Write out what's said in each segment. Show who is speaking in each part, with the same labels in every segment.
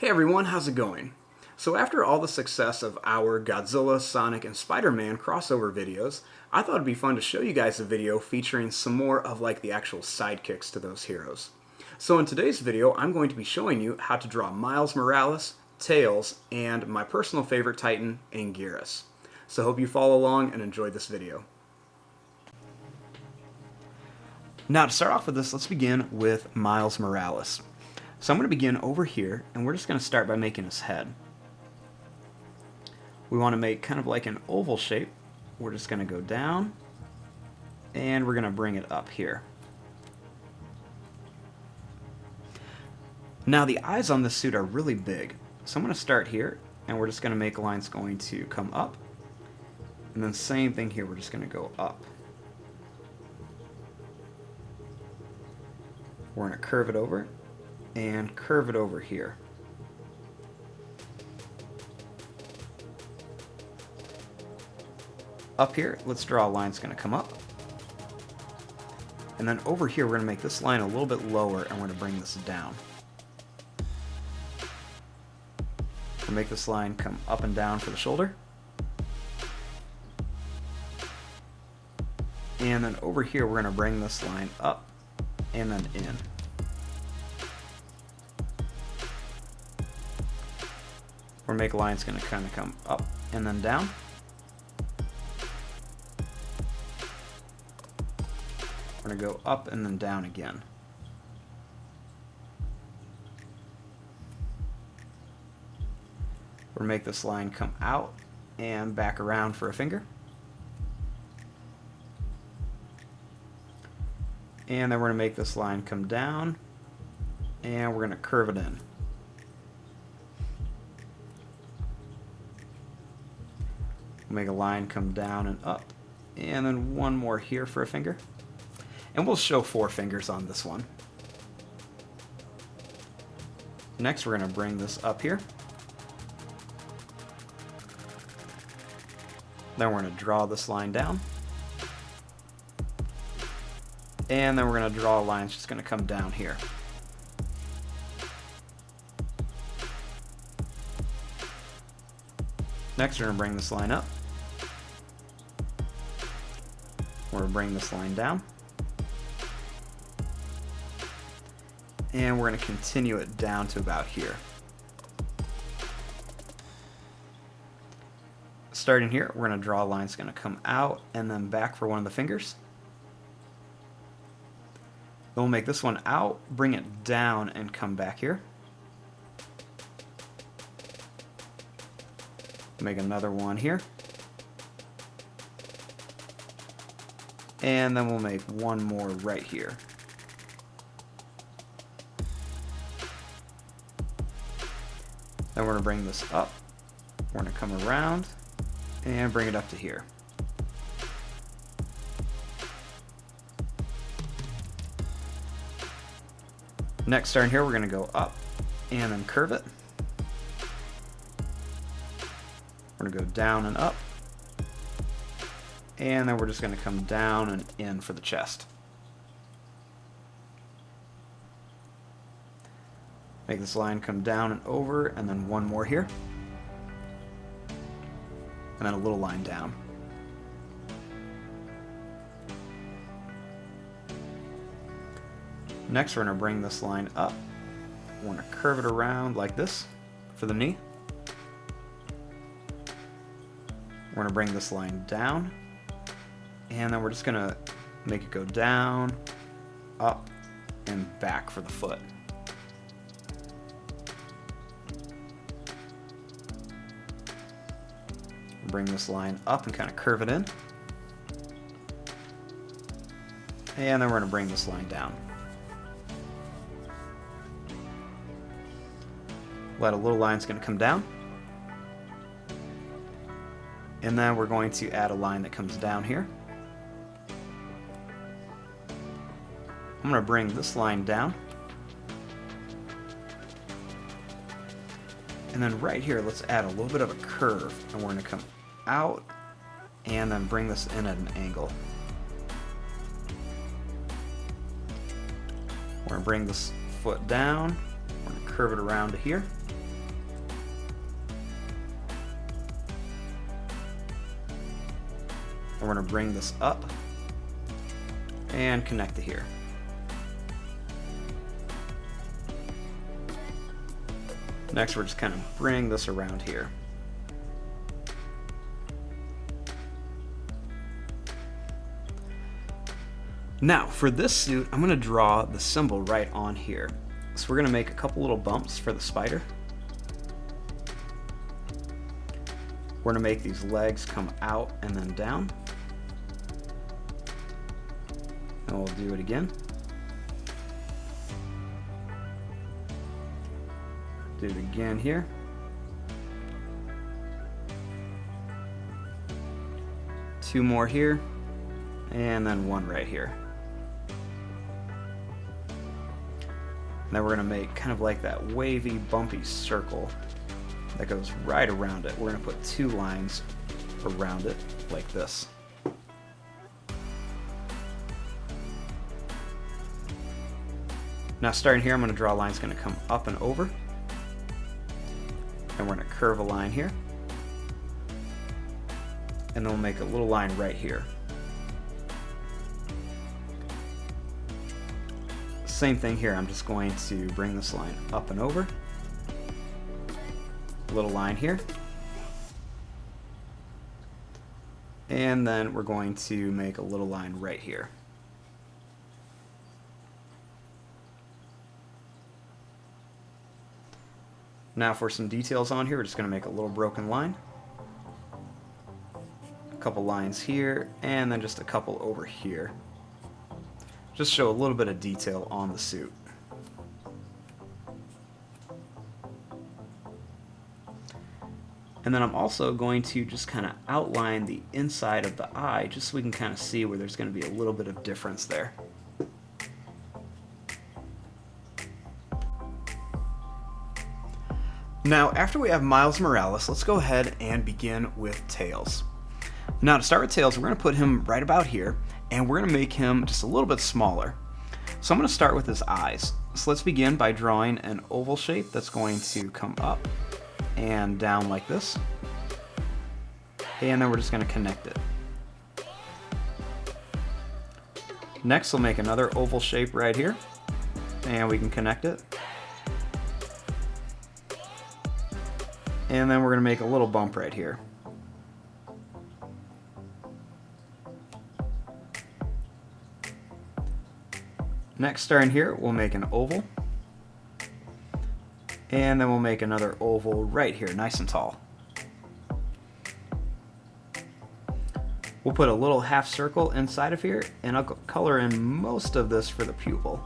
Speaker 1: Hey everyone, how's it going? So after all the success of our Godzilla, Sonic, and Spider-Man crossover videos, I thought it'd be fun to show you guys a video featuring some more of like the actual sidekicks to those heroes. So in today's video, I'm going to be showing you how to draw Miles Morales, Tails, and my personal favorite Titan, Anguirus. So hope you follow along and enjoy this video. Now to start off with this, let's begin with Miles Morales. So I'm going to begin over here, and we're just going to start by making his head. We want to make kind of like an oval shape. We're just going to go down, and we're going to bring it up here. Now the eyes on this suit are really big, so I'm going to start here, and we're just going to make lines going to come up, and then same thing here, we're just going to go up. We're going to curve it over, and curve it over here. Up here, let's draw a line that's going to come up. And then over here, we're going to make this line a little bit lower, and we're going to bring this down. We'll make this line come up and down for the shoulder. And then over here, we're going to bring this line up and then in. We're going to make a line that's going to kind of come up and then down. We're going to go up and then down again. We're going to make this line come out and back around for a finger. And then we're going to make this line come down, and we're going to curve it in. Make a line come down and up, and then one more here for a finger. And we'll show 4 fingers on this one. Next, we're going to bring this up here. Then we're going to draw this line down. And then we're going to draw a line that's just going to come down here. Next, we're going to bring this line up. We're going to bring this line down. And we're going to continue it down to about here. Starting here, we're going to draw a line that's going to come out and then back for one of the fingers. Then we'll make this one out, bring it down, and come back here. Make another one here. And then we'll make one more right here. Then we're going to bring this up. We're going to come around and bring it up to here. Next, starting here, we're going to go up and then curve it. We're going to go down and up. And then we're just going to come down and in for the chest. Make this line come down and over, and then one more here. And then a little line down. Next, we're going to bring this line up. We're going to curve it around like this for the knee. We're going to bring this line down. And then we're just going to make it go down, up, and back for the foot. Bring this line up and kind of curve it in. And then we're going to bring this line down. Let a little line's going to come down. And then we're going to add a line that comes down here. I'm going to bring this line down. And then right here, let's add a little bit of a curve. And we're going to come out and then bring this in at an angle. We're going to bring this foot down. We're going to curve it around to here. we're going to bring this up and connect to here. Next, we're just kind of bring this around here. Now, for this suit, I'm going to draw the symbol right on here. So we're going to make a couple little bumps for the spider. We're going to make these legs come out and then down. And we'll do it again. Do it again here. Two more here. And then one right here. And then we're going to make kind of like that wavy, bumpy circle that goes right around it. We're going to put two lines around it like this. Now starting here, I'm going to draw a line that's going to come up and over. And we're going to curve a line here. And then we'll make a little line right here. Same thing here, I'm just going to bring this line up and over. A little line here. And then we're going to make a little line right here. Now for some details on here, we're just going to make a little broken line. A couple lines here, and then just a couple over here. Just show a little bit of detail on the suit. And then I'm also going to just kind of outline the inside of the eye just so we can kind of see where there's going to be a little bit of difference there. Now, after we have Miles Morales, let's go ahead and begin with Tails. Now, to start with Tails, we're going to put him right about here, and we're going to make him just a little bit smaller. So I'm going to start with his eyes. So let's begin by drawing an oval shape that's going to come up and down like this. And then we're just going to connect it. Next, we'll make another oval shape right here, and we can connect it. And then we're going to make a little bump right here. Next, starting here, we'll make an oval. And then we'll make another oval right here, nice and tall. We'll put a little half circle inside of here, and I'll color in most of this for the pupil.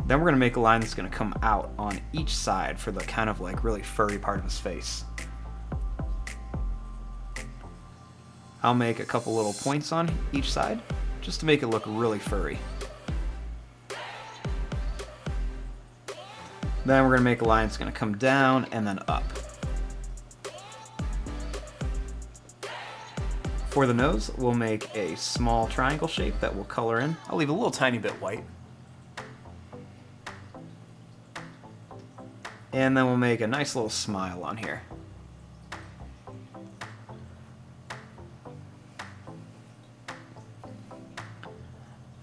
Speaker 1: Then we're going to make a line that's going to come out on each side for the kind of like really furry part of his face. I'll make a couple little points on each side just to make it look really furry. Then we're going to make a line that's going to come down and then up. For the nose, we'll make a small triangle shape that we'll color in. I'll leave a little tiny bit white. And then we'll make a nice little smile on here.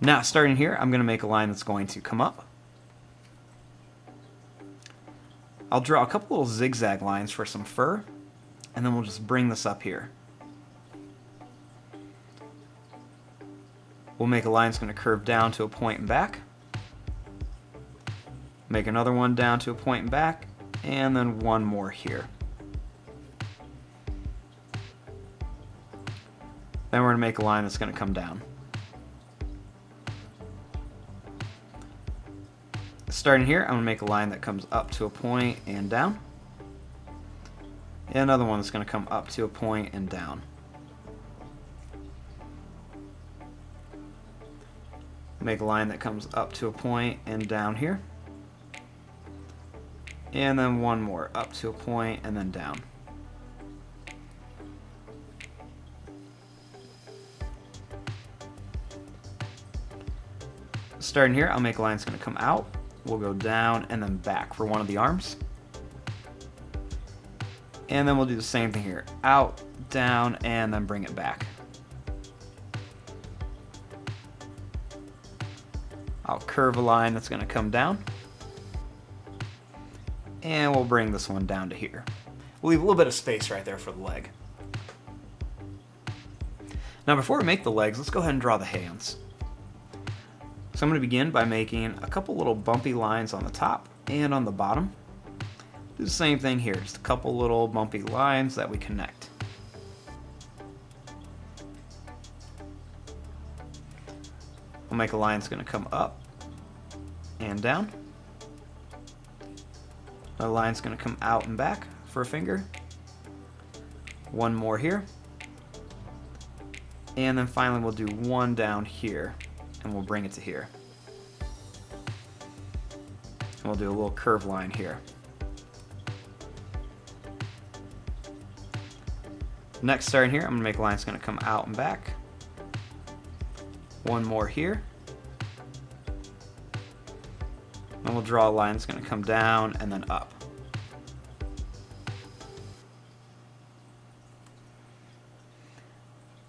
Speaker 1: Now, starting here, I'm going to make a line that's going to come up. I'll draw a couple little zigzag lines for some fur, and then we'll just bring this up here. We'll make a line that's going to curve down to a point and back. Make another one down to a point and back, and then one more here. Then we're going to make a line that's going to come down. Starting here, I'm going to make a line that comes up to a point and down. And another one that's going to come up to a point and down. Make a line that comes up to a point and down here. And then one more up to a point and then down. Starting here, I'll make a line that's going to come out. We'll go down and then back for one of the arms. And then we'll do the same thing here. Out, down, and then bring it back. I'll curve a line that's going to come down. And we'll bring this one down to here. We'll leave a little bit of space right there for the leg. Now before we make the legs, let's go ahead and draw the hands. So I'm going to begin by making a couple little bumpy lines on the top and on the bottom. Do the same thing here, just a couple little bumpy lines that we connect. We'll make a line that's going to come up and down. Another line's going to come out and back for a finger. One more here. And then finally we'll do one down here and we'll bring it to here. And we'll do a little curved line here. Next, starting here, I'm going to make a line that's going to come out and back. One more here. And we'll draw a line that's going to come down and then up.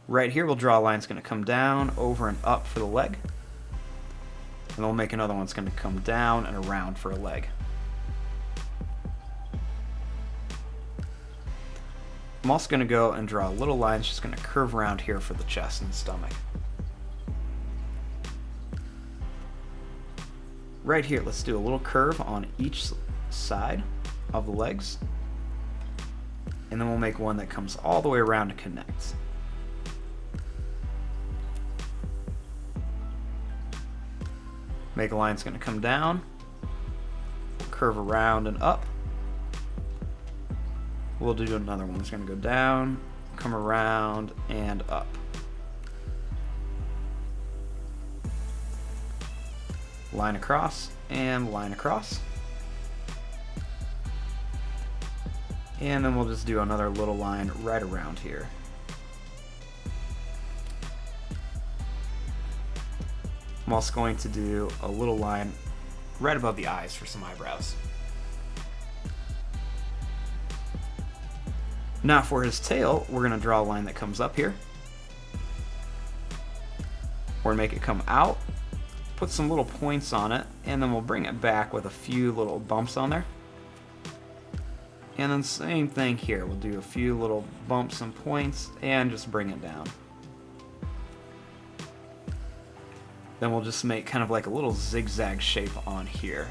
Speaker 1: Right here, we'll draw a line that's going to come down, over, and up for the leg. And then we'll make another one that's going to come down and around for a leg. I'm also going to go and draw a little line that's just going to curve around here for the chest and stomach. Right here, let's do a little curve on each side of the legs. And then we'll make one that comes all the way around to connect. Make a line that's going to come down, curve around and up. We'll do another one that's going to go down, come around, and up. Line across and line across. And then we'll just do another little line right around here. I'm also going to do a little line right above the eyes for some eyebrows. Now for his tail, we're going to draw a line that comes up here. We're going to make it come out, put some little points on it, and then we'll bring it back with a few little bumps on there. And then same thing here, we'll do a few little bumps and points and just bring it down. Then we'll just make kind of like a little zigzag shape on here.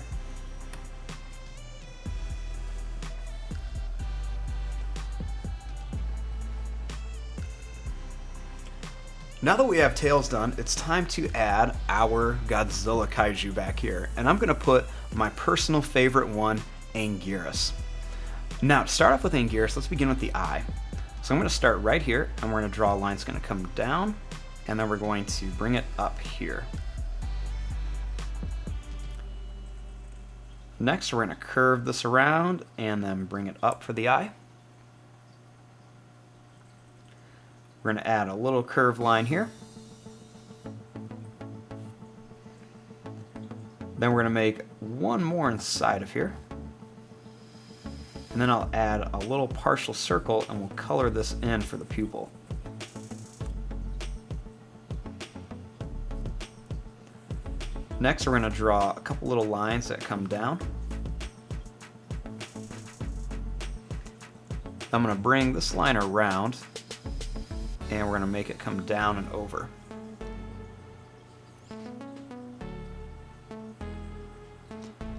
Speaker 1: Now that we have tails done, it's time to add our Godzilla kaiju back here. And I'm going to put my personal favorite one, Anguirus. Now to start off with Anguirus, let's begin with the eye. So I'm going to start right here, and we're going to draw a line that's going to come down, and then we're going to bring it up here. Next, we're going to curve this around and then bring it up for the eye. We're going to add a little curved line here. Then we're going to make one more inside of here. And then I'll add a little partial circle and we'll color this in for the pupil. Next, we're going to draw a couple little lines that come down. I'm going to bring this line around and we're going to make it come down and over.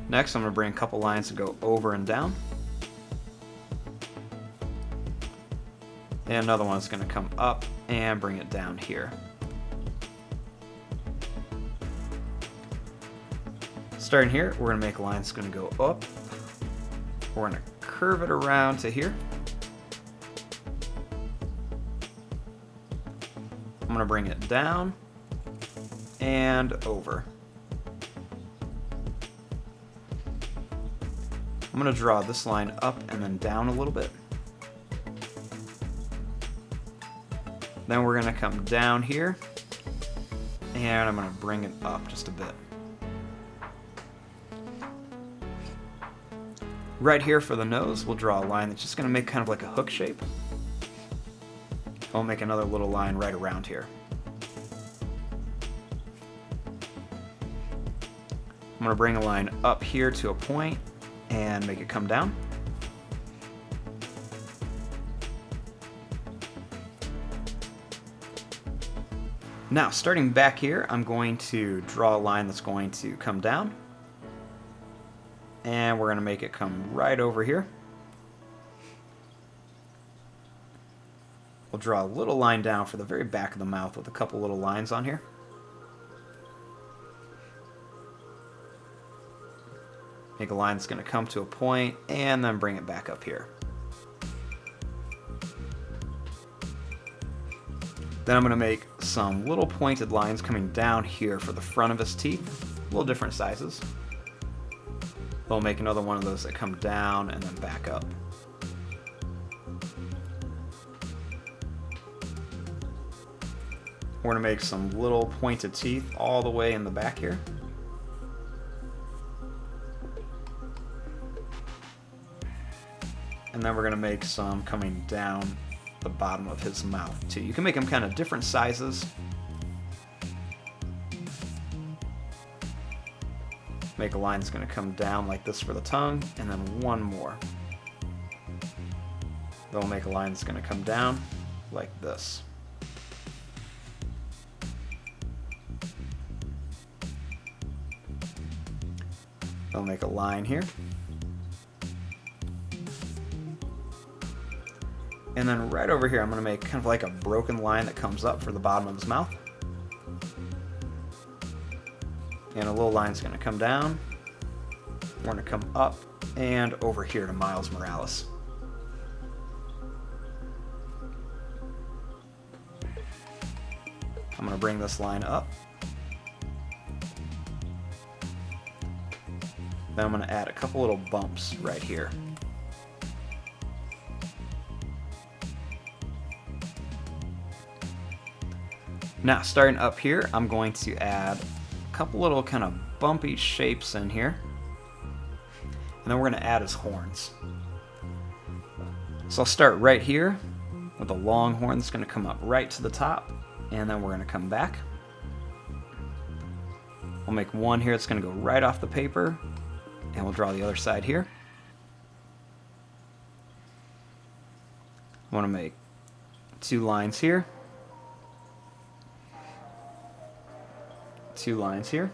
Speaker 1: Next, I'm going to bring a couple lines to go over and down. And another one is going to come up and bring it down here. Starting here, we're going to make a line that's going to go up. We're going to curve it around to here. I'm going to bring it down and over. I'm going to draw this line up and then down a little bit. Then we're going to come down here and I'm going to bring it up just a bit. Right here for the nose, we'll draw a line that's just going to make kind of like a hook shape. I'll make another little line right around here. I'm going to bring a line up here to a point and make it come down. Now, starting back here, I'm going to draw a line that's going to come down. And we're going to make it come right over here. We'll draw a little line down for the very back of the mouth with a couple little lines on here. Make a line that's going to come to a point and then bring it back up here. Then I'm going to make some little pointed lines coming down here for the front of his teeth, little different sizes. We'll make another one of those that come down and then back up. We're going to make some little pointed teeth all the way in the back here. And then we're going to make some coming down the bottom of his mouth too. You can make them kind of different sizes. Make a line that's going to come down like this for the tongue, and then one more. Then we'll make a line that's going to come down like this. I'll make a line here. And then right over here, I'm going to make kind of like a broken line that comes up for the bottom of his mouth. And a little line's going to come down. We're going to come up and over here to Miles Morales. I'm going to bring this line up. Then I'm going to add a couple little bumps right here. Now, starting up here, I'm going to add a couple little kind of bumpy shapes in here. And then we're going to add his horns. So I'll start right here with a long horn that's going to come up right to the top. And then we're going to come back. We'll make one here that's going to go right off the paper. And we'll draw the other side here. I want to make two lines here. Two lines here.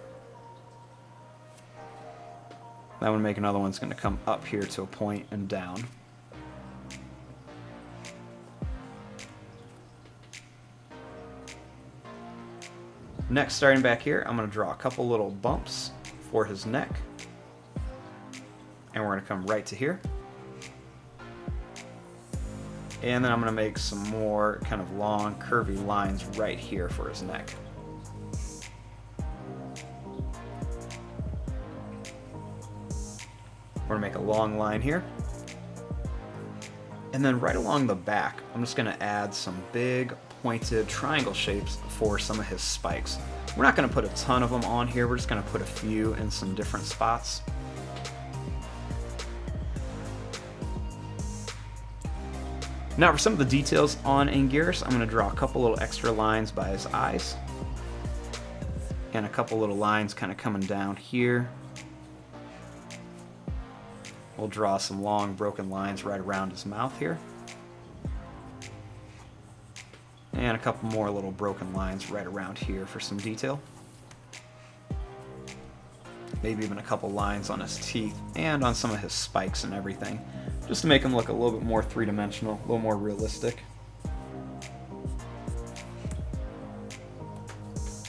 Speaker 1: Then I'm going to make another one that's going to come up here to a point and down. Next, starting back here, I'm going to draw a couple little bumps for his neck. And we're going to come right to here. And then I'm going to make some more kind of long, curvy lines right here for his neck. We're going to make a long line here. And then right along the back, I'm just going to add some big pointed triangle shapes for some of his spikes. We're not going to put a ton of them on here, we're just going to put a few in some different spots. Now for some of the details on Anguirus, I'm going to draw a couple little extra lines by his eyes. And a couple little lines kind of coming down here. We'll draw some long broken lines right around his mouth here. And a couple more little broken lines right around here for some detail. Maybe even a couple lines on his teeth and on some of his spikes and everything, just to make him look a little bit more three-dimensional, a little more realistic.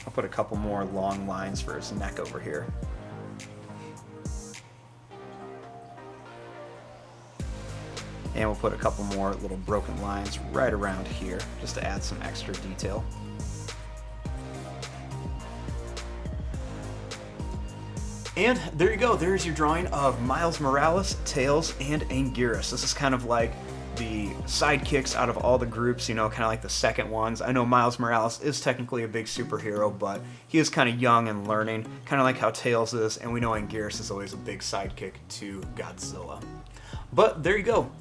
Speaker 1: I'll put a couple more long lines for his neck over here. And we'll put a couple more little broken lines right around here, just to add some extra detail. And there you go, there's your drawing of Miles Morales, Tails, and Anguirus. This is kind of like the sidekicks out of all the groups, you know, kind of like the second ones. I know Miles Morales is technically a big superhero, but he is kind of young and learning, kind of like how Tails is, and we know Anguirus is always a big sidekick to Godzilla. But there you go.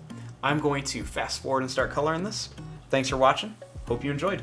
Speaker 1: I'm going to fast forward and start coloring this. Thanks for watching. Hope you enjoyed.